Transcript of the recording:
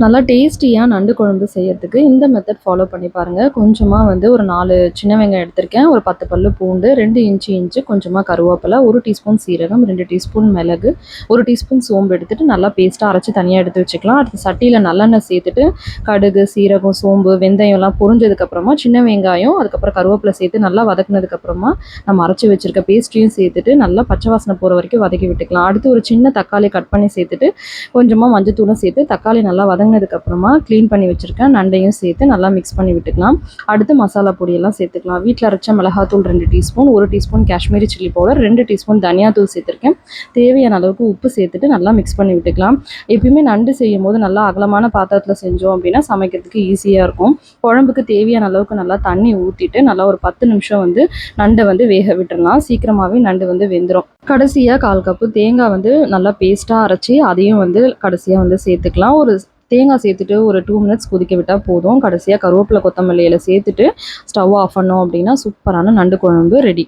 நல்லா டேஸ்டியாக நண்டு குழம்பு செய்யறதுக்கு இந்த மெத்தட் ஃபாலோ பண்ணி பாருங்கள். கொஞ்சமாக வந்து ஒரு 4 சின்ன வெங்காயம் எடுத்திருக்கேன், ஒரு 10 பல்லு பூண்டு, 2 இன்ச்சு கொஞ்சமாக கருவேப்பிலை, 1 டீஸ்பூன் சீரகம், 2 டீஸ்பூன் மிளகு, 1 டீஸ்பூன் சோம்பு எடுத்துகிட்டு நல்லா பேஸ்ட்டாக அரைச்சி தனியாக எடுத்து வச்சுக்கலாம். அடுத்து சட்டியில் நல்லெண்ணெய் சேர்த்துட்டு கடுகு, சீரகம், சோம்பு, வெந்தயம்லாம் பொரிஞ்சதுக்கப்புறமா சின்ன வெங்காயம், அதுக்கப்புறம் கருவேப்பிலை சேர்த்து நல்லா வதக்குனதுக்கப்புறமா நம்ம அரைச்சி வச்சுருக்க பேஸ்ட்டையும் சேர்த்துட்டு நல்லா பச்சை வாசனை போகிற வரைக்கும் வதக்கி விட்டுக்கலாம். அடுத்து ஒரு சின்ன தக்காளி கட் பண்ணி சேர்த்துட்டு கொஞ்சமாக மஞ்சத்தூளும் சேர்த்து தக்காளி நல்லா வதங்கினதுக்கப்புறமா க்ளீன் பண்ணி வச்சுருக்கேன் நண்டையும் சேர்த்து நல்லா மிக்ஸ் பண்ணி விட்டுக்கலாம். அடுத்து மசாலா பொடியெல்லாம் சேர்த்துக்கலாம். வீட்டில் அரைச்ச மிளகாத்தூள் 2 teaspoon, 1 teaspoon Kashmiri chilli powder, 2 teaspoon தனியாத்தூள் சேர்த்துருக்கேன். தேவையான அளவுக்கு உப்பு சேர்த்துட்டு நல்லா மிக்ஸ் பண்ணி விட்டுக்கலாம். எப்பயுமே நண்டு செய்யும் போது நல்லா அகலமான பாத்திரத்தில் செஞ்சோம் அப்படின்னா சமைக்கிறதுக்கு ஈஸியாக இருக்கும். குழம்புக்கு தேவையான அளவுக்கு நல்லா தண்ணி ஊற்றிட்டு நல்லா ஒரு 10 நிமிஷம் வந்து நண்டை வந்து வேக விட்டுடலாம். சீக்கிரமாகவே நண்டு வந்து வெந்துடும். கடைசியாக 1/4 கப்பு தேங்காய் வந்து நல்லா பேஸ்ட்டாக அரைச்சி அதையும் வந்து கடைசியாக வந்து சேர்த்துக்கலாம். ஒரு தேங்காய் சேர்த்துட்டு ஒரு 2 மினிட்ஸ் கொதிக்க விட்டால் போதும். கடைசியாக கருவேப்பிலை கொத்தமல்லி இலை சேர்த்துட்டு ஸ்டவ் ஆஃப் பண்ணோம் அப்படின்னா சூப்பரான நண்டு குழம்பு ரெடி.